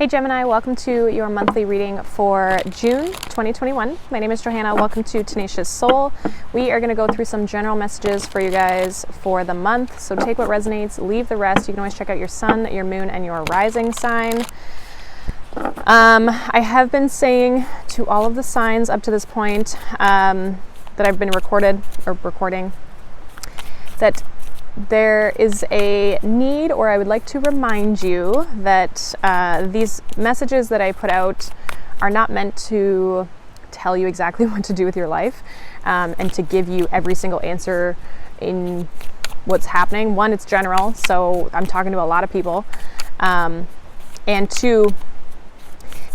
Hey Gemini, welcome to your monthly reading for June 2021. My name is Johanna. Welcome to Tenacious Soul. We are going to go through some general messages for you guys for the month. So take what resonates, leave the rest. You can always check out your sun, your moon, and your rising sign. I have been saying to all of the signs up to this point that I've been recording that there is a need, or I would like to remind you that these messages that I put out are not meant to tell you exactly what to do with your life and to give you every single answer in what's happening. One, it's general, so I'm talking to a lot of people. And two,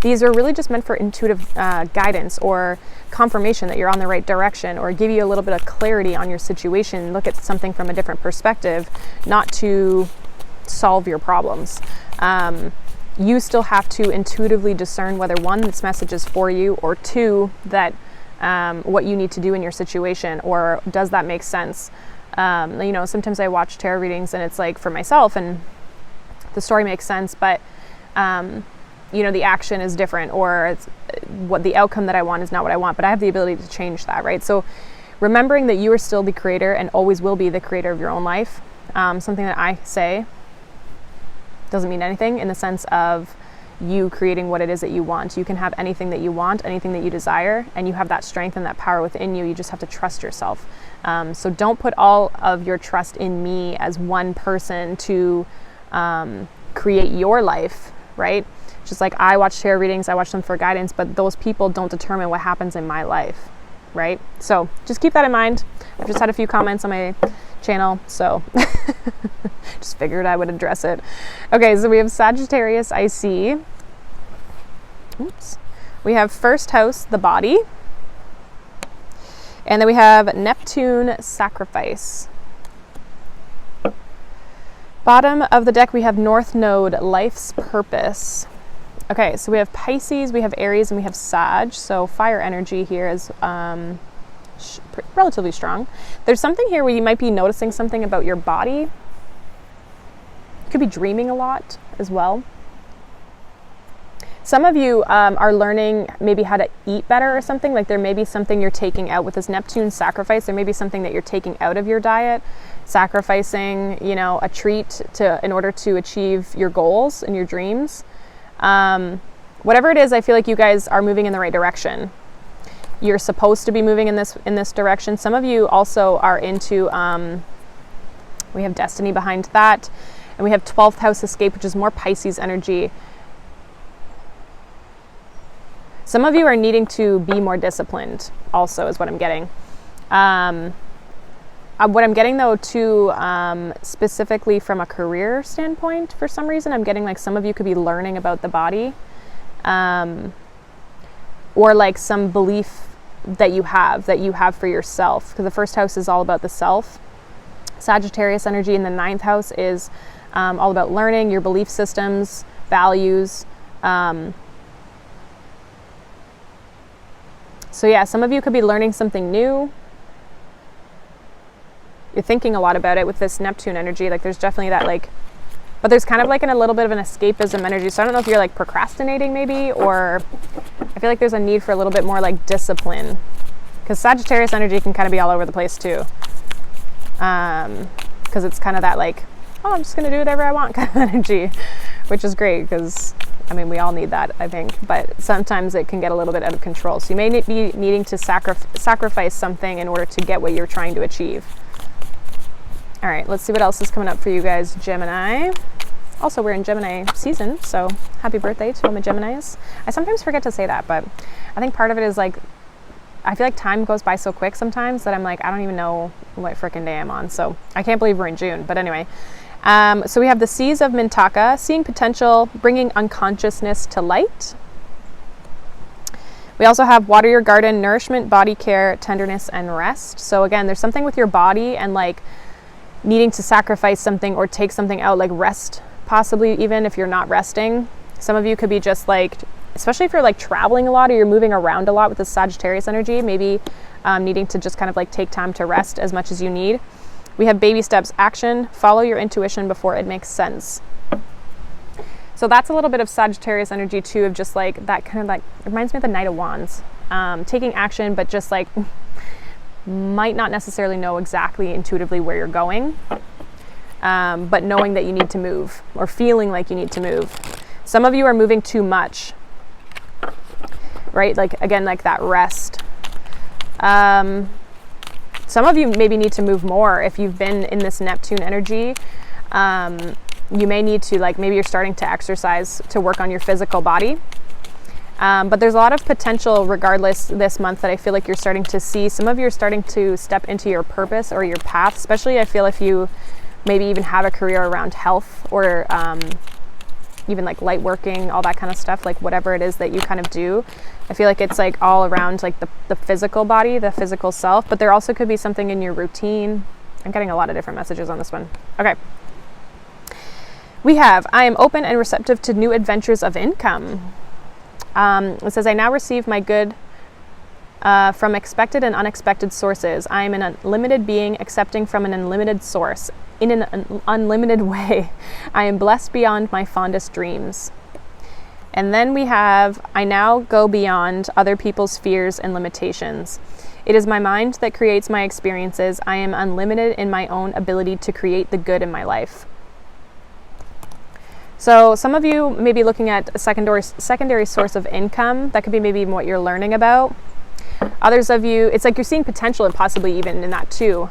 these are really just meant for intuitive guidance or confirmation that you're on the right direction, or give you a little bit of clarity on your situation, look at something from a different perspective, not to solve your problems. You still have to intuitively discern whether one, this message is for you, or two, that what you need to do in your situation, or does that make sense? You know, sometimes I watch tarot readings and it's like for myself and the story makes sense, but you know, the action is different, or it's, what the outcome that I want is not what I want, but I have the ability to change that, right? So remembering that you are still the creator and always will be the creator of your own life. Something that I say doesn't mean anything in the sense of you creating what it is that you want. You can have anything that you want, anything that you desire, and you have that strength and that power within you. You just have to trust yourself. So don't put all of your trust in me as one person to create your life, right? Just like I watch tarot readings, I watch them for guidance, but those people don't determine what happens in my life, right? So just keep that in mind. I've just had a few comments on my channel, so just figured I would address it. Okay, so we have Sagittarius, I see. Oops. We have first house, the body. And then we have Neptune, sacrifice. Bottom of the deck, we have North Node, life's purpose. Okay, so we have Pisces, we have Aries, and we have Sag. So fire energy here is relatively strong. There's something here where you might be noticing something about your body. You could be dreaming a lot as well. Some of you are learning maybe how to eat better or something. Like there may be something you're taking out with this Neptune sacrifice. There may be something that you're taking out of your diet, sacrificing, you know, a treat in order to achieve your goals and your dreams. Whatever it is, I feel like you guys are moving in the right direction. You're supposed to be moving in this direction. Some of you also are into, we have destiny behind that, and we have 12th house escape, which is more Pisces energy. Some of you are needing to be more disciplined also, is what I'm getting. What I'm getting though too, specifically from a career standpoint, for some reason, I'm getting like some of you could be learning about the body, or like some belief that you have for yourself, because the first house is all about the self. Sagittarius energy in the 9th house is all about learning your belief systems, values. So yeah, some of you could be learning something new. You're thinking a lot about it with this Neptune energy. Like there's definitely that like, but there's kind of like a little bit of an escapism energy. So I don't know if you're like procrastinating maybe, or I feel like there's a need for a little bit more like discipline, because Sagittarius energy can kind of be all over the place too. Because it's kind of that like, oh, I'm just going to do whatever I want kind of energy, which is great because I mean, we all need that, I think, but sometimes it can get a little bit out of control. So you may be needing to sacrifice something in order to get what you're trying to achieve. All right, let's see what else is coming up for you guys, Gemini. Also, we're in Gemini season, so happy birthday to all my Geminis. I sometimes forget to say that, but I think part of it is like, I feel like time goes by so quick sometimes that I'm like, I don't even know what frickin' day I'm on. So I can't believe we're in June, but anyway. So we have the Seas of Mintaka, seeing potential, bringing unconsciousness to light. We also have water your garden, nourishment, body care, tenderness, and rest. So again, there's something with your body and like needing to sacrifice something or take something out, like rest, possibly even if you're not resting. Some of you could be just like, especially if you're like traveling a lot or you're moving around a lot with the Sagittarius energy, maybe needing to just kind of like take time to rest as much as you need. We have baby steps, action, follow your intuition before it makes sense. So that's a little bit of Sagittarius energy too, of just like that kind of like, it reminds me of the Knight of Wands. Taking action, but just like might not necessarily know exactly intuitively where you're going, but knowing that you need to move, or feeling like you need to move. Some of you are moving too much, right? Like, again, like that rest. Some of you maybe need to move more if you've been in this Neptune energy. You may need to, like, maybe you're starting to exercise to work on your physical body. But there's a lot of potential regardless this month that I feel like you're starting to see. Some of you are starting to step into your purpose or your path, especially I feel if you maybe even have a career around health, or even like light working, all that kind of stuff, like whatever it is that you kind of do. I feel like it's like all around like the physical body, the physical self, but there also could be something in your routine. I'm getting a lot of different messages on this one. Okay. We have, I am open and receptive to new adventures of income. It says, I now receive my good from expected and unexpected sources. I am an unlimited being, accepting from an unlimited source. In an unlimited way. I am blessed beyond my fondest dreams. And then we have, I now go beyond other people's fears and limitations. It is my mind that creates my experiences. I am unlimited in my own ability to create the good in my life. So some of you may be looking at a secondary source of income. That could be maybe what you're learning about. Others of you, it's like you're seeing potential and possibly even in that too.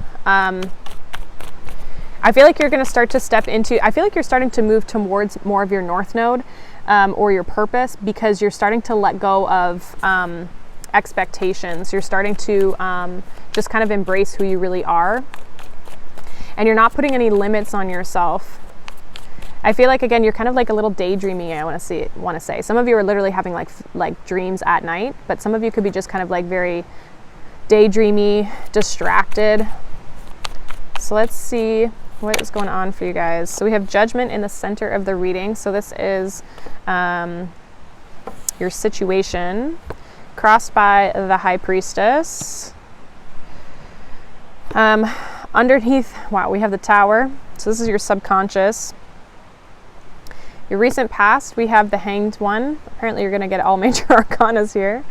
I feel like you're going to start to step into, I feel like you're starting to move towards more of your North Node or your purpose, because you're starting to let go of expectations. You're starting to just kind of embrace who you really are. And you're not putting any limits on yourself. I feel like, again, you're kind of like a little daydreaming, I want to say. Some of you are literally having like dreams at night, but some of you could be just kind of like very daydreamy, distracted. So let's see what is going on for you guys. So we have Judgment in the center of the reading. So this is your situation, crossed by the High Priestess. Underneath, wow, we have the Tower. So this is your subconscious. Your recent past, we have the Hanged One. Apparently you're going to get all major arcanas here.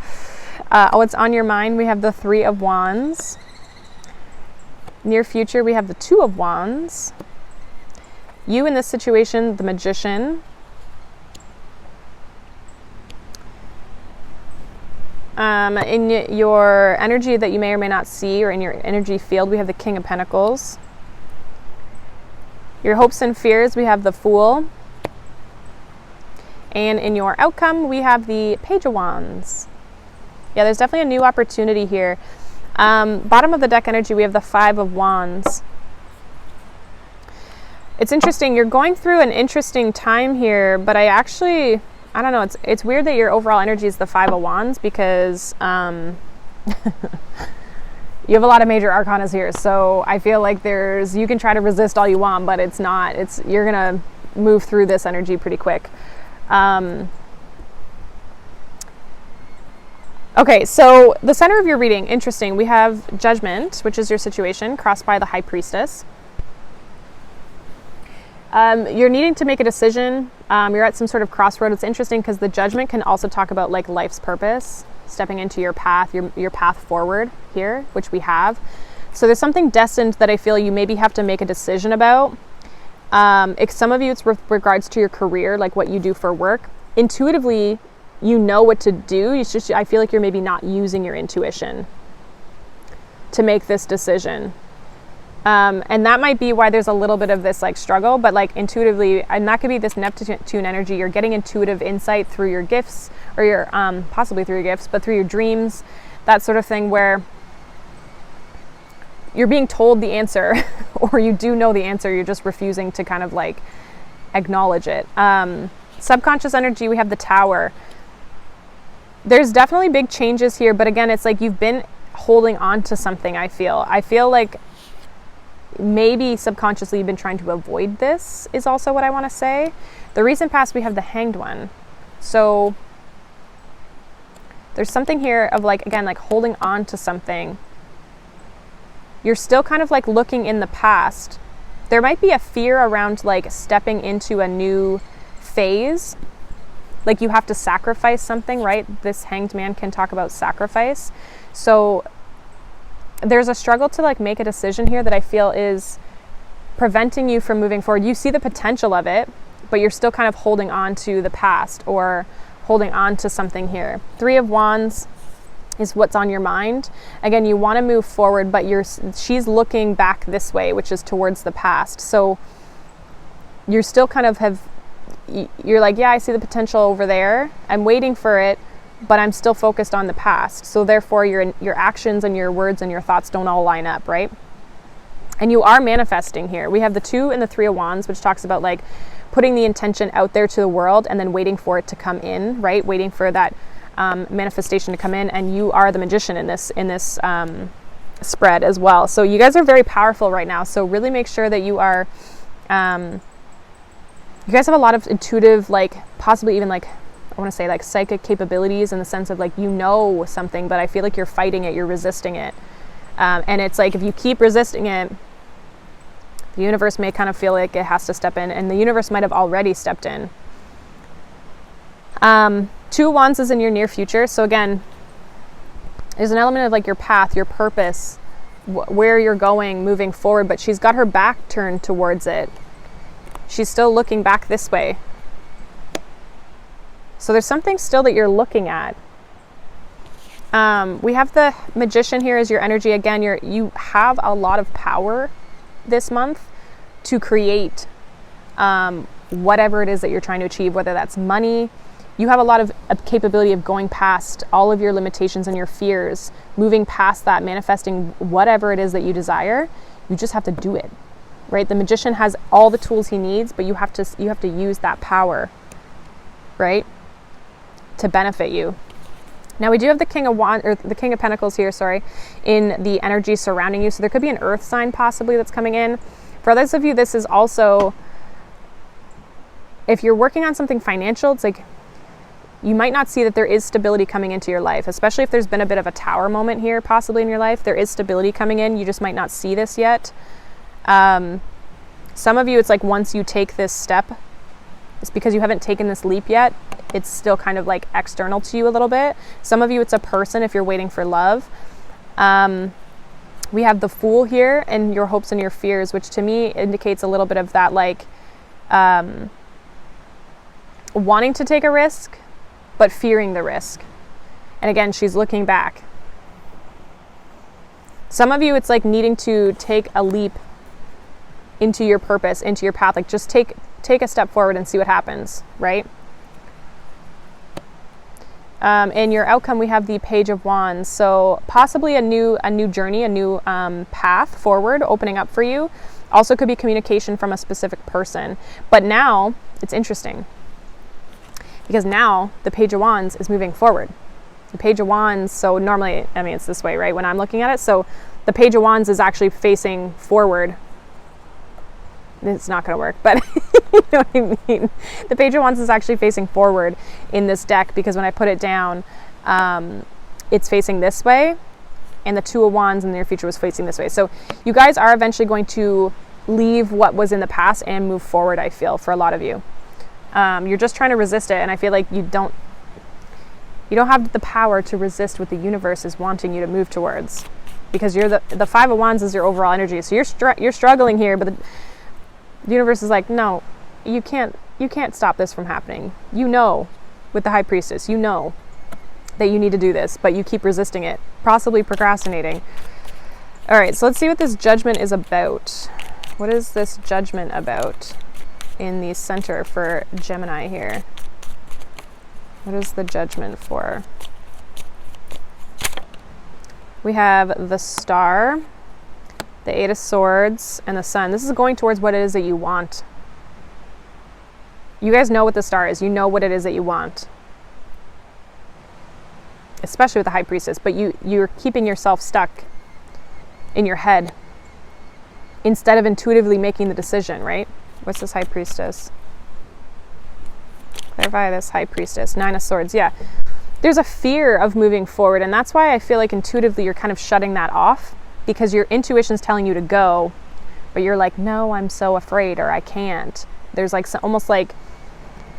What's on your mind, we have the Three of Wands. Near future, we have the Two of Wands. You in this situation, the Magician. In your energy that you may or may not see, or in your energy field, we have the King of Pentacles. Your hopes and fears, we have the Fool. And in your outcome, we have the Page of Wands. Yeah, there's definitely a new opportunity here. Bottom of the deck energy, we have the Five of Wands. It's interesting. You're going through an interesting time here, but I don't know. It's weird that your overall energy is the Five of Wands, because you have a lot of major arcanas here. So I feel like you can try to resist all you want, but you're going to move through this energy pretty quick. Okay, so the center of your reading, interesting. We have Judgment, which is your situation, crossed by the High Priestess. You're needing to make a decision. You're at some sort of crossroad. It's interesting because the Judgment can also talk about like life's purpose, stepping into your path, your path forward here, which we have. So there's something destined that I feel you maybe have to make a decision about. Some of you, it's with regards to your career, like what you do for work. Intuitively, you know what to do. It's just, I feel like you're maybe not using your intuition to make this decision. And that might be why there's a little bit of this like struggle, but like intuitively, and that could be this Neptune energy. You're getting intuitive insight through your gifts, or your, possibly through your gifts, but through your dreams, that sort of thing, where you're being told the answer or you do know the answer. You're just refusing to kind of like acknowledge it. Subconscious energy, we have the Tower. There's definitely big changes here, but again, it's like you've been holding on to something. I feel like maybe subconsciously you've been trying to avoid this, is also what I want to say. The recent past, we have the Hanged One. So there's something here of like, again, like holding on to something. You're still kind of like looking in the past. There might be a fear around like stepping into a new phase, like you have to sacrifice something, right? This Hanged Man can talk about sacrifice. So there's a struggle to like make a decision here that I feel is preventing you from moving forward. You see the potential of it, but you're still kind of holding on to the past or holding on to something here. 3 of Wands is what's on your mind. Again, you want to move forward, but she's looking back this way, which is towards the past. So you're still kind of you're like, yeah, I see the potential over there. I'm waiting for it, but I'm still focused on the past. So therefore your actions and your words and your thoughts don't all line up, right? And you are manifesting here. We have the 2 and the 3 of Wands, which talks about like putting the intention out there to the world and then waiting for it to come in, right? Waiting for that manifestation to come in. And you are the magician in this spread as well. So you guys are very powerful right now. So really make sure that you are, you guys have a lot of intuitive, like possibly even like, I want to say like psychic capabilities in the sense of like, you know something, but I feel like you're fighting it, you're resisting it. And it's like, if you keep resisting it, the universe may kind of feel like it has to step in, and the universe might have already stepped in. 2 of Wands is in your near future. So again, there's an element of like your path, your purpose, where you're going, moving forward, but she's got her back turned towards it. She's still looking back this way. So there's something still that you're looking at. We have the Magician here as your energy. Again, you have a lot of power this month to create whatever it is that you're trying to achieve, whether that's money. You have a lot of capability of going past all of your limitations and your fears, moving past that, manifesting whatever it is that you desire. You just have to do it, right? The Magician has all the tools he needs, but you have to use that power, right, to benefit you. Now we do have the King of Wands, or the King of Pentacles here, sorry, in the energy surrounding you. So there could be an earth sign possibly that's coming in. For others of you, this is also, if you're working on something financial, it's like you might not see that there is stability coming into your life, especially if there's been a bit of a tower moment here possibly in your life. There is stability coming in. You just might not see this yet. Some of you, it's like once you take this step, it's because you haven't taken this leap yet. It's still kind of like external to you a little bit. Some of you, it's a person if you're waiting for love. We have the Fool here and your hopes and your fears, which to me indicates a little bit of that like wanting to take a risk, but fearing the risk. And again, she's looking back. Some of you, it's like needing to take a leap into your purpose, into your path. Like just take a step forward and see what happens, right? In your outcome, we have the Page of Wands. So possibly a new journey, a new path forward opening up for you. Also could be communication from a specific person. But now it's interesting because now the Page of Wands is moving forward. The Page of Wands, so normally, I mean, it's this way, right? When I'm looking at it. So the Page of Wands is actually facing forward. It's not going to work, but you know what I mean? The Page of Wands is actually facing forward in this deck because when I put it down, it's facing this way, and the 2 of Wands in the near future was facing this way. So you guys are eventually going to leave what was in the past and move forward, I feel, for a lot of you. You're just trying to resist it, and I feel like you don't have the power to resist what the universe is wanting you to move towards, because you're the 5 of Wands is your overall energy. So you're struggling here, but the universe is like, no, you can't stop this from happening. You know, with the High Priestess, you know that you need to do this, but you keep resisting it, possibly procrastinating. All right, so let's see what this Judgment is about. What is this Judgment about in the center for Gemini here? What is the Judgment for? We have the Star, the 8 of Swords, and the Sun. This is going towards what it is that you want. You guys know what the Star is. You know what it is that you want. Especially with the High Priestess. But you're keeping yourself stuck in your head instead of intuitively making the decision, right? What's this High Priestess? Clarify this High Priestess. 9 of Swords. Yeah. There's a fear of moving forward. And that's why I feel like intuitively you're kind of shutting that off. Because your intuition's telling you to go, but you're like, no, I'm so afraid, or I can't. There's like almost like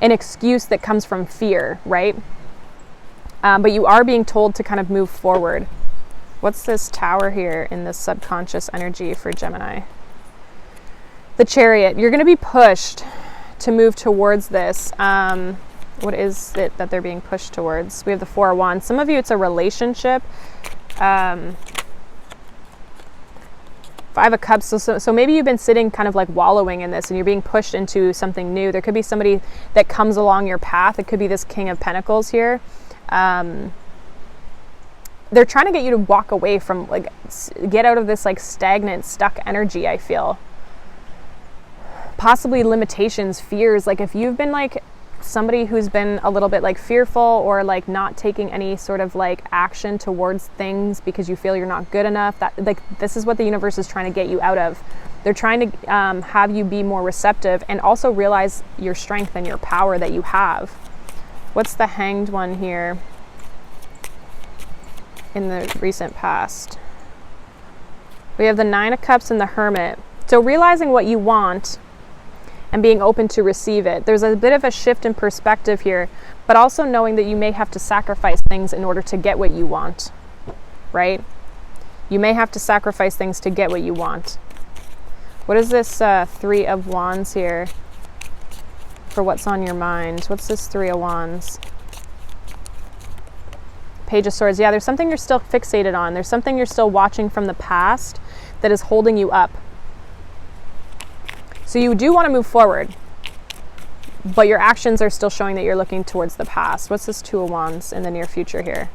an excuse that comes from fear, right? But you are being told to kind of move forward. What's this Tower here in this subconscious energy for Gemini? The Chariot. You're going to be pushed to move towards this. What is it that they're being pushed towards? We have the Four of Wands. Some of you, it's a relationship. Five of Cups. So maybe you've been sitting kind of like wallowing in this and you're being pushed into something new. There could be somebody that comes along your path. It could be this King of Pentacles here. They're trying to get you to walk away from, like, get out of this like stagnant, stuck energy, I feel. Possibly limitations, fears. Like if you've been like somebody who's been a little bit like fearful or like not taking any sort of like action towards things because you feel you're not good enough, that like this is what the universe is trying to get you out of. They're trying to have you be more receptive and also realize your strength and your power that you have. What's the Hanged One here in the recent past? We have the Nine of Cups and the Hermit. So realizing what you want and being open to receive it. There's a bit of a shift in perspective here, but also knowing that you may have to sacrifice things in order to get what you want, right? You may have to sacrifice things to get what you want. What is this Three of Wands here for what's on your mind? What's this Three of Wands? Page of Swords. Yeah, there's something you're still fixated on. There's something you're still watching from the past that is holding you up. So you do want to move forward, but your actions are still showing that you're looking towards the past. What's this Two of Wands in the near future here?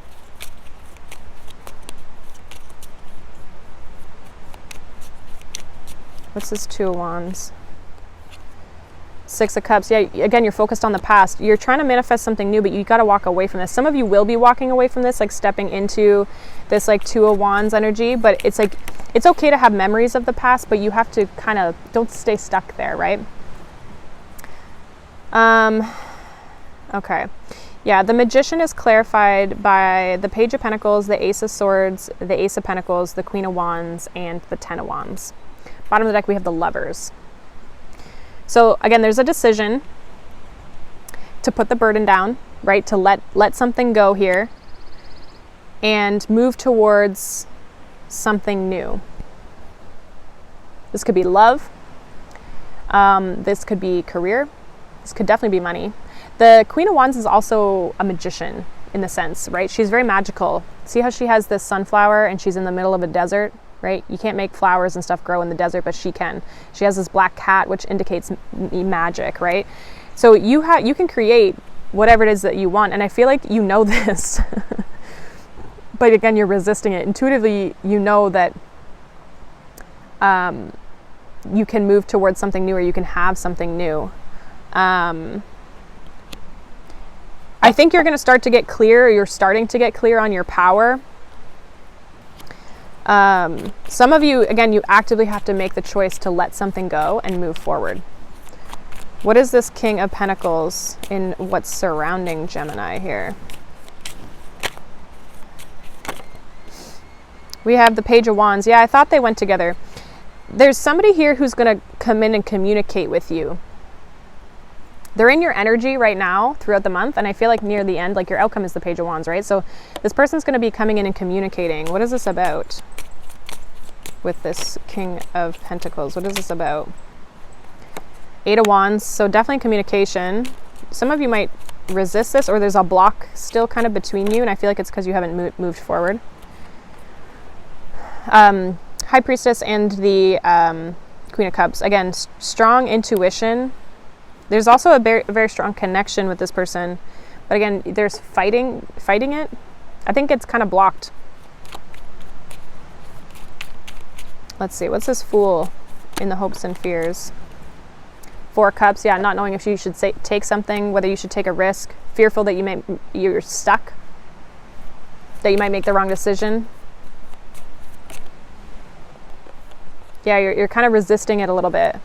What's this Two of Wands? Six of Cups. Yeah, again, you're focused on the past. You're trying to manifest something new, but you got to walk away from this. Some of you will be walking away from this, like stepping into this like Two of Wands energy, but it's like, it's okay to have memories of the past, but you have to kind of, don't stay stuck there, right? Okay. Yeah, the Magician is clarified by the Page of Pentacles, the Ace of Swords, the Ace of Pentacles, the Queen of Wands, and the Ten of Wands. Bottom of the deck, we have the Lovers. So again, there's a decision to put the burden down, right? To let something go here and move towards something new. This could be love. This could be career. This could definitely be money. The Queen of Wands is also a magician in the sense, right? She's very magical. See how she has this sunflower and she's in the middle of a desert, right? You can't make flowers and stuff grow in the desert, but she can. She has this black cat, which indicates magic, right? So you can create whatever it is that you want. And I feel like you know this. But again, you're resisting it. Intuitively, you know that you can move towards something new or you can have something new. I think you're going to start to get clear, or you're starting to get clear on your power. Some of you, again, you actively have to make the choice to let something go and move forward. What is this King of Pentacles in what's surrounding Gemini here? We have the Page of Wands. Yeah, I thought they went together. There's somebody here who's going to come in and communicate with you. They're in your energy right now throughout the month, and I feel like near the end, like your outcome is the Page of Wands, right? So this person's going to be coming in and communicating. What is this about with this King of Pentacles? What is this about? Eight of Wands, so definitely communication. Some of you might resist this, or there's a block still kind of between you, and I feel like it's because you haven't moved forward. High Priestess and the Queen of Cups. Again, strong intuition. There's also a very strong connection with this person. But again, there's fighting it. I think it's kind of blocked. Let's see. What's this Fool in the hopes and fears? Four of Cups. Yeah, not knowing if you should take something, whether you should take a risk. Fearful that you're stuck. That you might make the wrong decision. Yeah, you're kind of resisting it a little bit.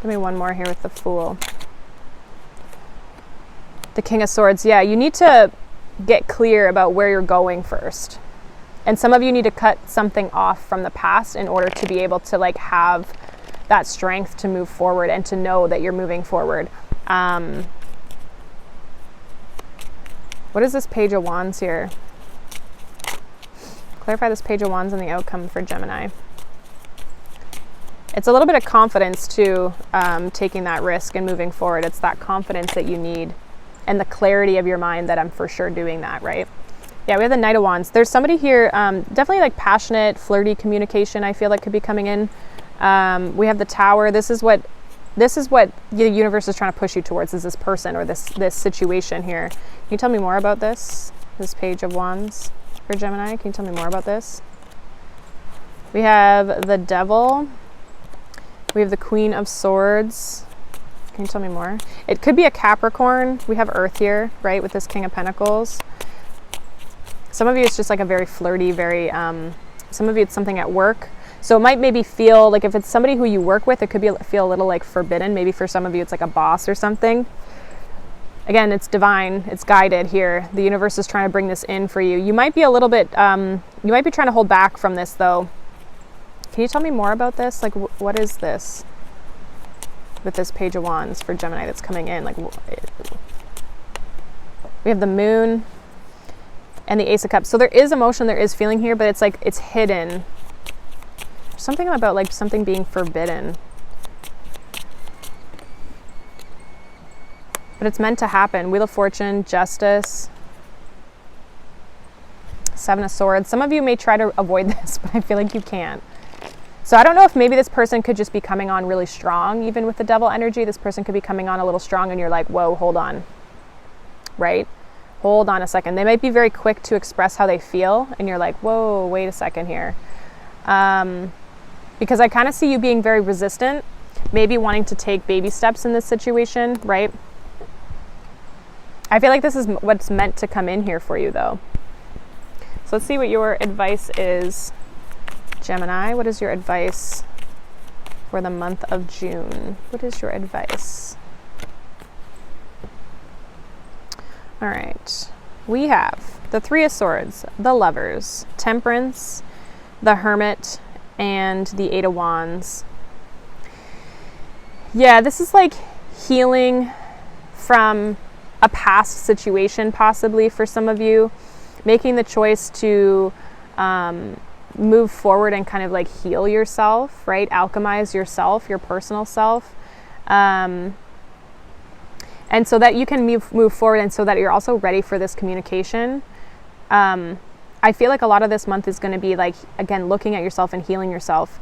Give me one more here with the Fool. The King of Swords. Yeah, you need to get clear about where you're going first. And some of you need to cut something off from the past in order to be able to like have that strength to move forward and to know that you're moving forward. What is this Page of Wands here? Clarify this Page of Wands and the outcome for Gemini. It's a little bit of confidence too, taking that risk and moving forward. It's that confidence that you need and the clarity of your mind that I'm for sure doing that, right? Yeah, we have the Knight of Wands. There's somebody here, definitely like passionate, flirty communication I feel like could be coming in. We have the Tower. This is what the universe is trying to push you towards, is this person or this situation here. Can you tell me more about this Page of Wands for Gemini? Can you tell me more about this? We have the Devil. We have the Queen of Swords. Can you tell me more? It could be a Capricorn. We have Earth here, right, with this King of Pentacles. Some of you, it's just like a very flirty, very, some of you it's something at work. So it might maybe feel like if it's somebody who you work with, it could feel a little like forbidden. Maybe for some of you, it's like a boss or something. Again, it's divine, it's guided here. The universe is trying to bring this in for you. You might be a little bit, you might be trying to hold back from this though. Can you tell me more about this? Like, what is this with this Page of Wands for Gemini that's coming in? Like, we have the Moon and the Ace of Cups. So there is emotion, there is feeling here, but it's like, it's hidden. Something about like something being forbidden. But it's meant to happen. Wheel of Fortune, Justice, Seven of Swords. Some of you may try to avoid this, but I feel like you can't. So I don't know if maybe this person could just be coming on really strong, even with the Devil energy. This person could be coming on a little strong and you're like, whoa, hold on, right? Hold on a second. They might be very quick to express how they feel and you're like, whoa, wait a second here. Because I kind of see you being very resistant, maybe wanting to take baby steps in this situation, right? I feel like this is what's meant to come in here for you though. So let's see what your advice is. Gemini, what is your advice for the month of June? What is your advice? All right. We have the Three of Swords, the Lovers, Temperance, the Hermit, and the Eight of Wands. Yeah, this is like healing from a past situation possibly for some of you, making the choice to move forward and kind of like heal yourself, right? Alchemize yourself, your personal self. And so that you can move forward and so that you're also ready for this communication. I feel like a lot of this month is going to be like, again, looking at yourself and healing yourself.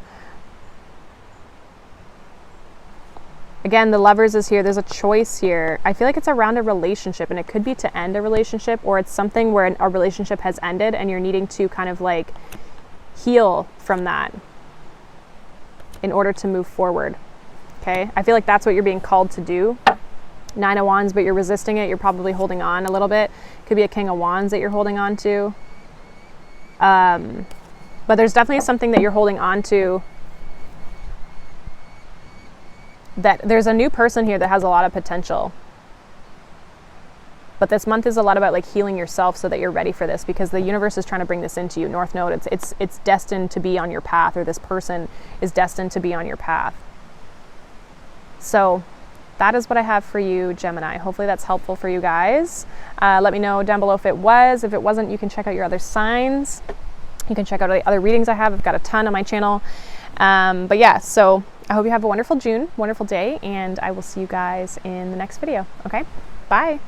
Again, the Lovers is here. There's a choice here. I feel like it's around a relationship, and it could be to end a relationship, or it's something where a relationship has ended and you're needing to kind of like heal from that in order to move forward. Okay. I feel like that's what you're being called to do. Nine of Wands, but you're resisting it. You're probably holding on a little bit. Could be a King of Wands that you're holding on to. But there's definitely something that you're holding on to, that there's a new person here that has a lot of potential. But this month is a lot about like healing yourself so that you're ready for this, because the universe is trying to bring this into you. North Node, it's destined to be on your path, or this person is destined to be on your path. So that is what I have for you, Gemini. Hopefully that's helpful for you guys. Let me know down below if it was. If it wasn't, you can check out your other signs. You can check out the other readings I have. I've got a ton on my channel. But yeah, so I hope you have a wonderful June, wonderful day, and I will see you guys in the next video. Okay, bye.